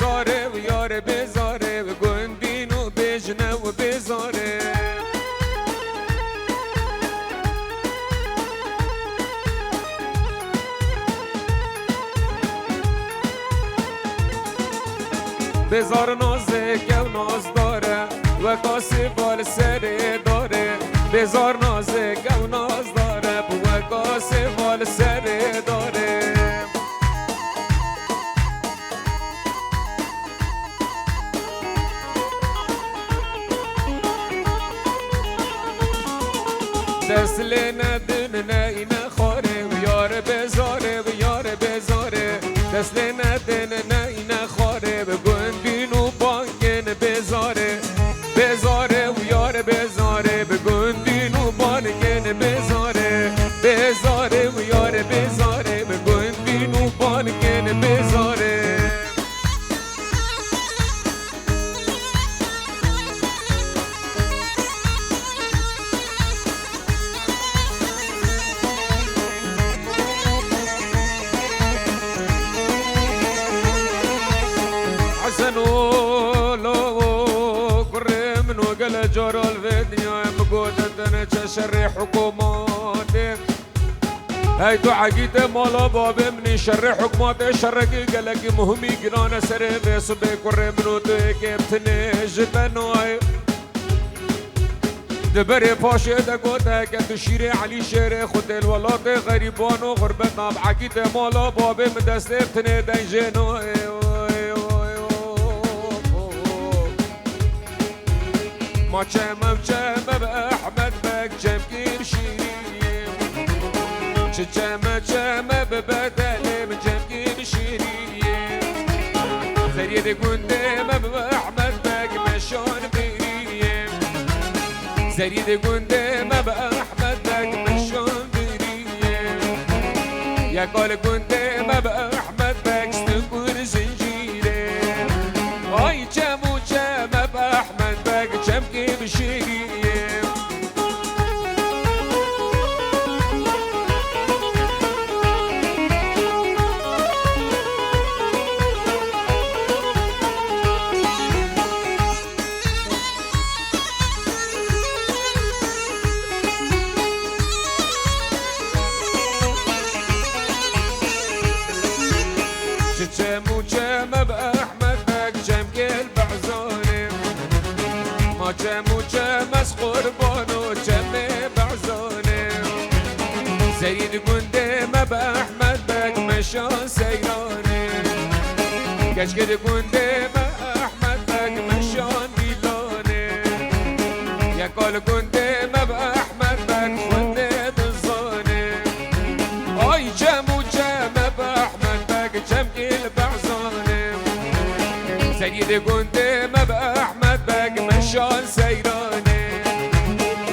بزاره و یار بزاره و گندین و بجنه و بزاره بزار نازک و ناز داره و کاسی بال سره داره بزار نازک و ناز داره و کاسی بال سره داره دست ندن نه خاره و یار بزاره و یار بزاره دست ندن نه خاره و گندین و بانگن بزاره بزاره و یار بزاره به گندین و بانگن بزاره بزاره و یار بزاره به گندین و بانگن بزاره قال جور الفيديو مقودة تشري حكوماتي هاي تو عقيدة مالا باب مني شري حكوماتي شرقي قالك مهمي قرانا سري بيسو بيكوري منو تو كيبتني جتنوي دبري باشي دقوتا كنت شيري علي شيري خد الولاد غريبان وغربتنا بعقيدة مالا باب مدستي بتني دنجنوي ما جمم بأحمد بك جمكين شيرين جمم ببدل من جمكين شيرين زريد قندم بأحمد بك مشون بيرين زريد قندم بأحمد بك مشون بيرين يا قال قندم بأحمد بك استنقر زنجيرين اي جمو جمم بأحمد بك جمكي بشيرين جمو جمم بأحمد بك جمكي البعزوني ما جمو جمس قربانو جمي بعزوني زيد قندم بأحمد بك مشان سيراني كشكد قندم أحمد بك مشان ديلاني يا قال قندم بأحمد بك خندت الزاني اي جمو جم بأحمد بك جمكي البعزاني زيد قندم بأحمد بك مشان سيراني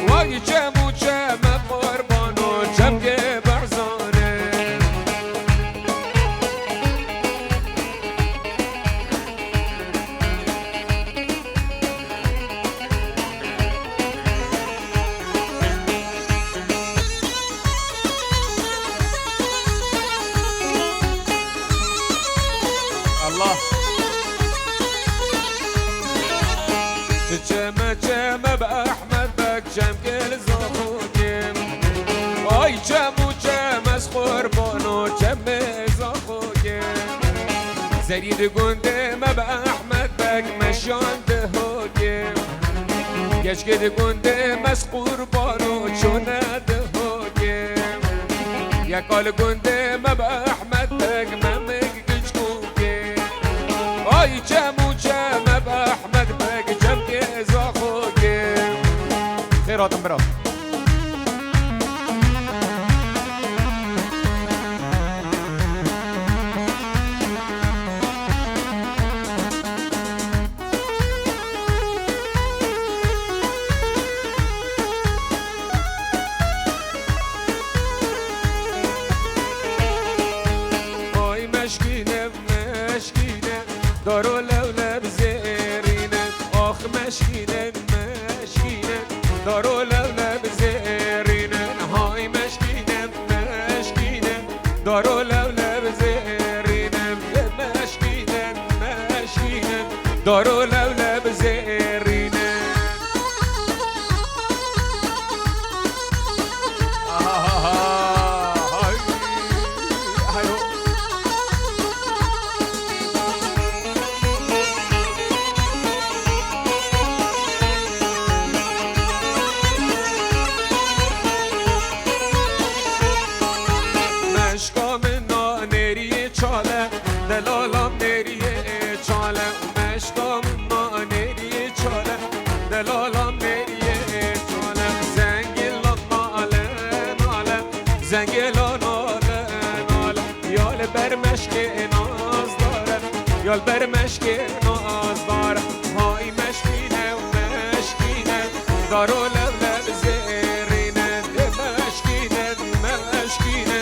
واي جمو جم قربانو جمكي بعزاني الله جم بأحمد بك جم كل زخوكم اي جمو جمس قربانو جم زخوكم زريد قندم بأحمد بك مشان دهوكم يشكد قندم اس قربانو چونه دهوكم يا قال قندم بأحمد بك ممك گجكوكم اي جمو جم بأحمد بك جم كل زخوكم خيراتم برا دارو لولب زيرينه آخ مشكينه مشكينه دارو لولب زيرينه هاي مشكينه مشكينه دارو لولب زيرينه مشكينه مشكينه دارو لولا بزيرينه دلالم نریه چاله مشکام ما نریه چاله دلالم نریه چاله زنگل ناله ناله زنگل ناله ناله یال بر مشک ناز داره یال بر مشک ناز داره های مشکینه و مشکینه دارو لب زیرینه مشکینه مشکینه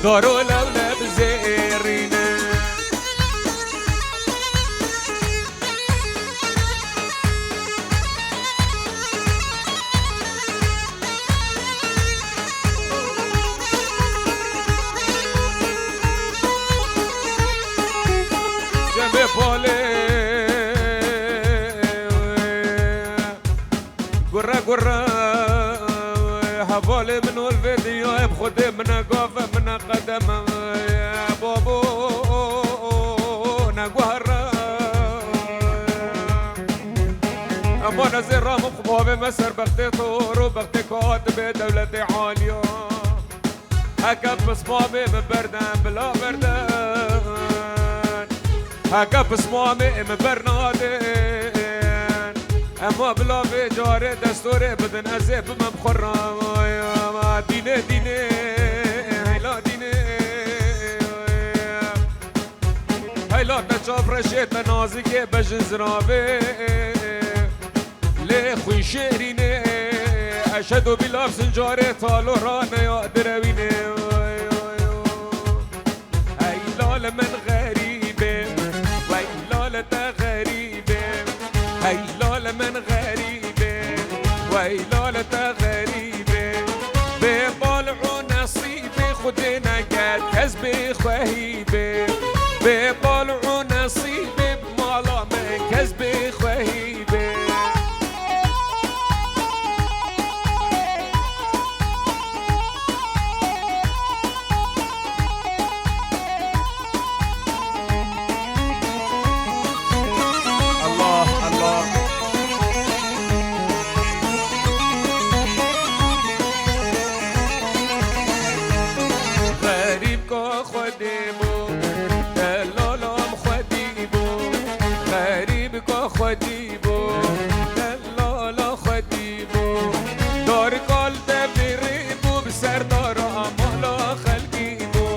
دارو لب زیرینه قرة قرة حوالي منو الفيديو بخدي من قافة من قدم يا بابو نقهر أما نزير رام بخبابي مسر بختي طور وبختي كاتب دولتي عالية هكب بصمامي من بردان بلا بردان هكب بصمامي من برنادين اما بلا في جاره دستوره بدن ازب من بخورم ما دینه دینه هیلا دینه هیلا تچاف رشیت نازکه بجن زرابه لی خوی شهرینه اشدو بلاف سنجاره تالو رانه یاد روینه هیلال من غریبه و هیلال تا غریبه هیلال من غریبه ویلال تا غریبه به بالعو نصیب خود نگرد کس بخواهیبه به بالعو نصیب مالا من کس بخواهیبه خدیبو دلالا خدیبو دار کال دبیری بو بسردار آمالا خلقی بو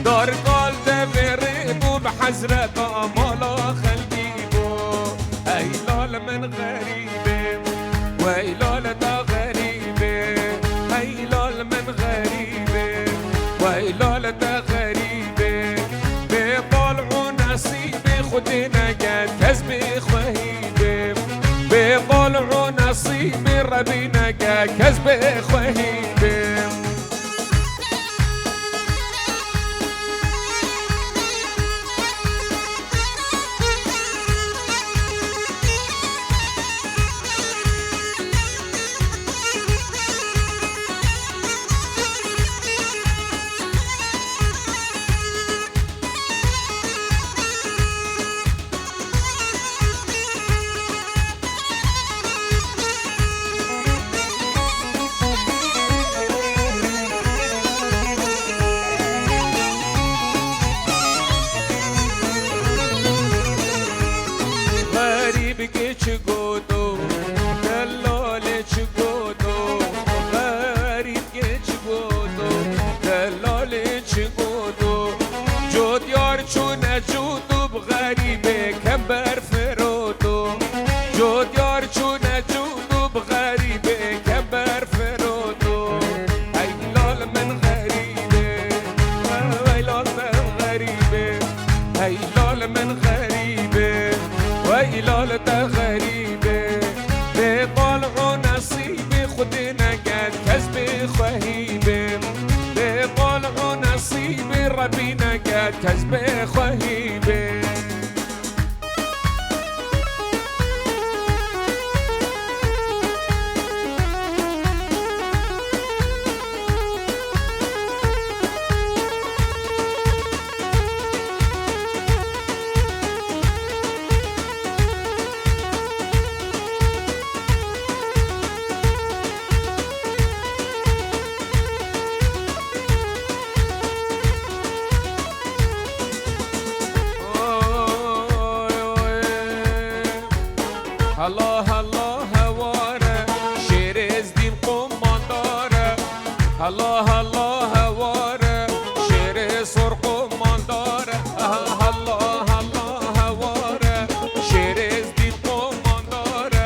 دار کال دبیری بو بحضرت آمالا خلقی بو ایلال من غریبه و ایلال تا غریبه ایلال من غریبه و ایلال تا غریبه به بالعو نصیب خودی نگد کس بخواهیبه به بالعو نصیب ربی نگد کس بخواهیبه کس بخواهیبه الله الله هواره شیر از دین قمانداره الله الله هواره شیر سر قمانداره الله الله هواره شیر از دین قمانداره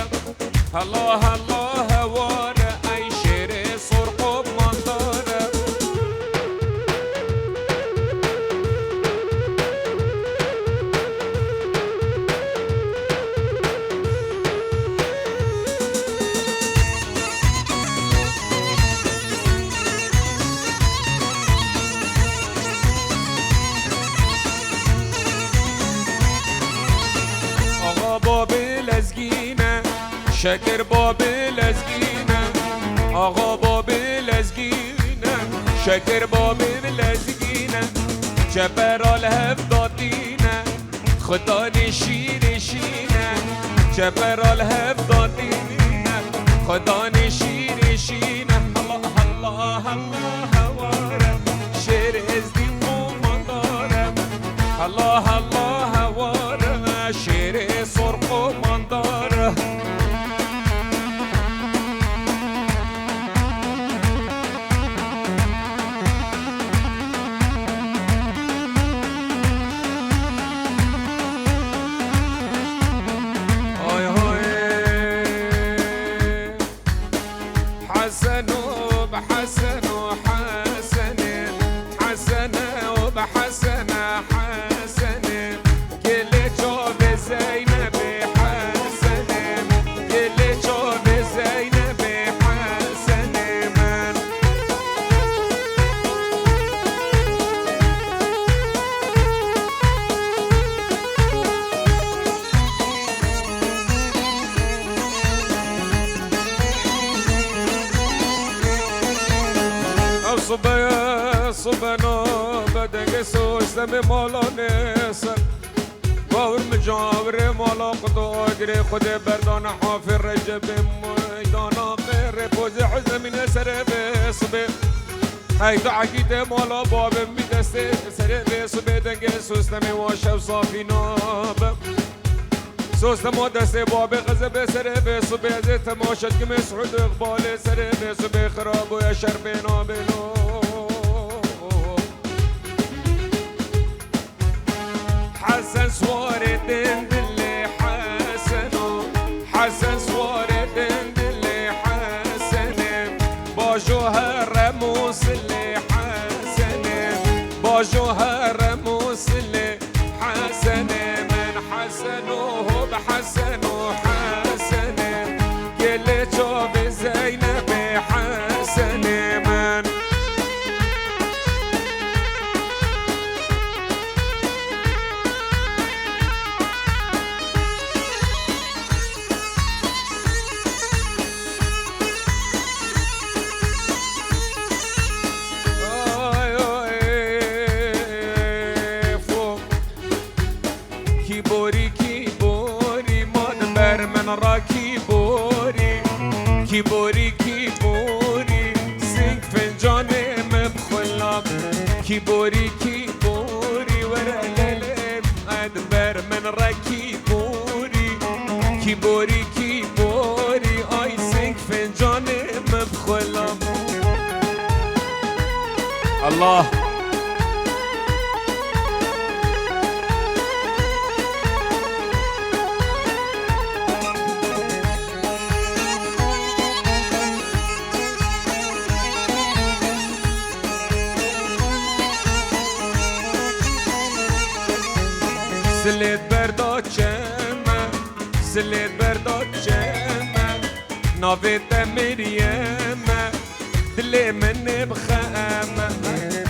الله الله هواره ای شیر سر قمانداره شکر بابل ازگینه آقا بابل ازگینه شکر بابل ازگینه جبرال هفدادینه خدا نشیر شینه جبرال هفدادینه خدا نشیر شینه الله الله الله هواره شیر از دین قمانداره الله الله هواره شیر سر قمانداره صبنا بدك سوسم مالا نسر باور مجاور مالا قدر خود بردان حافر رجب ميدانا غير بوز حزن من سر بصبي هاي تعقيد مالا باب بدست سر بصبي دنگ سوسم واشف صافي ناب سوسم دست باب غزب سر بصبي زيت ماشد كم سعود اقبال سر بصبي خراب ويا شربنا بنو حسن سوار دندلي حسنو حسن سوار دندلي حسن باجوهر موسلي حسن باجوهر موسلي حسن من حسنه بحسنه حسن قلتو بزينب حسن من كيبوري كيبوري زنك فنجان مبخلاب كيبوري كيبوري ورا للم ادبر من راكيبوري كيبوري كيبوري اي زنك فنجان مبخلاب الله سليت بردات شمع سليت بردات شمع نافيت مريم دلي من بخامة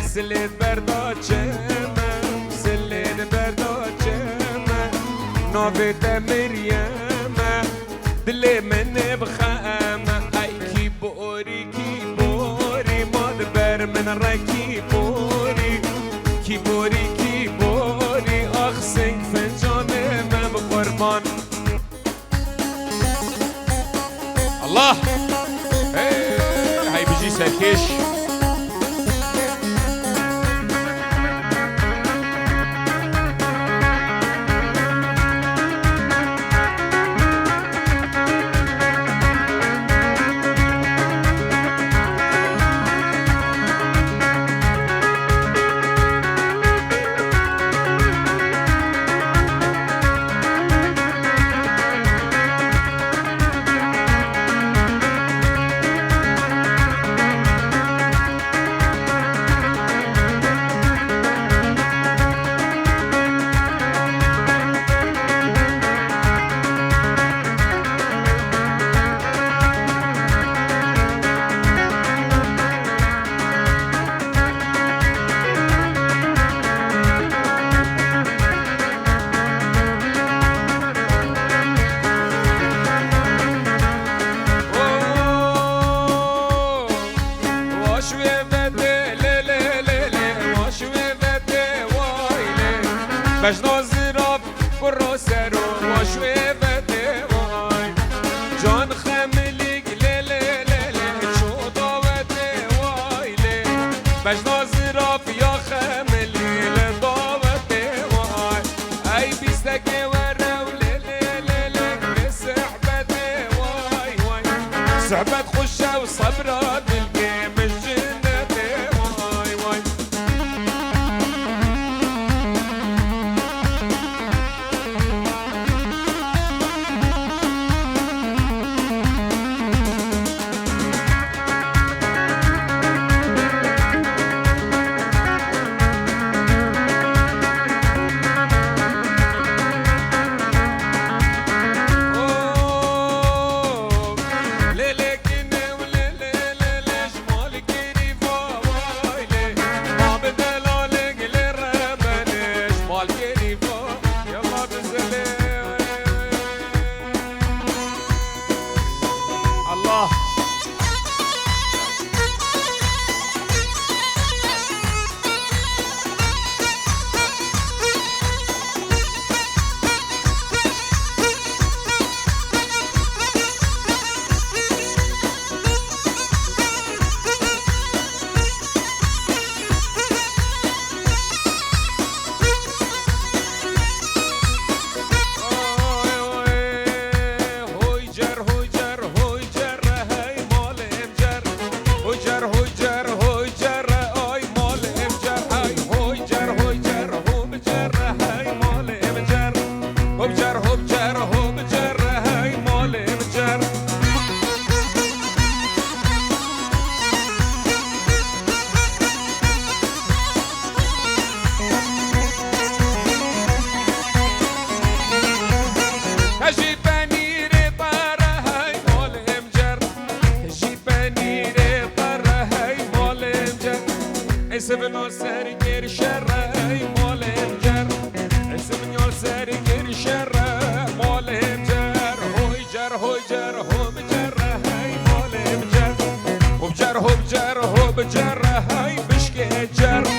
سليت بردات شمع سليت بردات شمع نافيت مريم دلي من بخامة اي كيبوري كيبوري مدبر من راكيبوري كيبوري كيبوري اخسنك فنجان من بقربان الله هاي بيجي سركش بجنا زراف برو سرو وشوی بده وای جان خملیگ لی لی لی لی چو داوته وای لی بجنا زراف یا خملی لی داوته وای ای بیستگه ورو لی لی لی لی بسحبته وای وای صحبت خوشه و صبرات بالقي مش جنتي واي واي الله اسم سر گیر شر مال امجر اسم سر گیر شر مال امجر هوی جر هوی جر هو بجر هی مال امجر هو بجر هو بجر هو بجر هی بشکه جر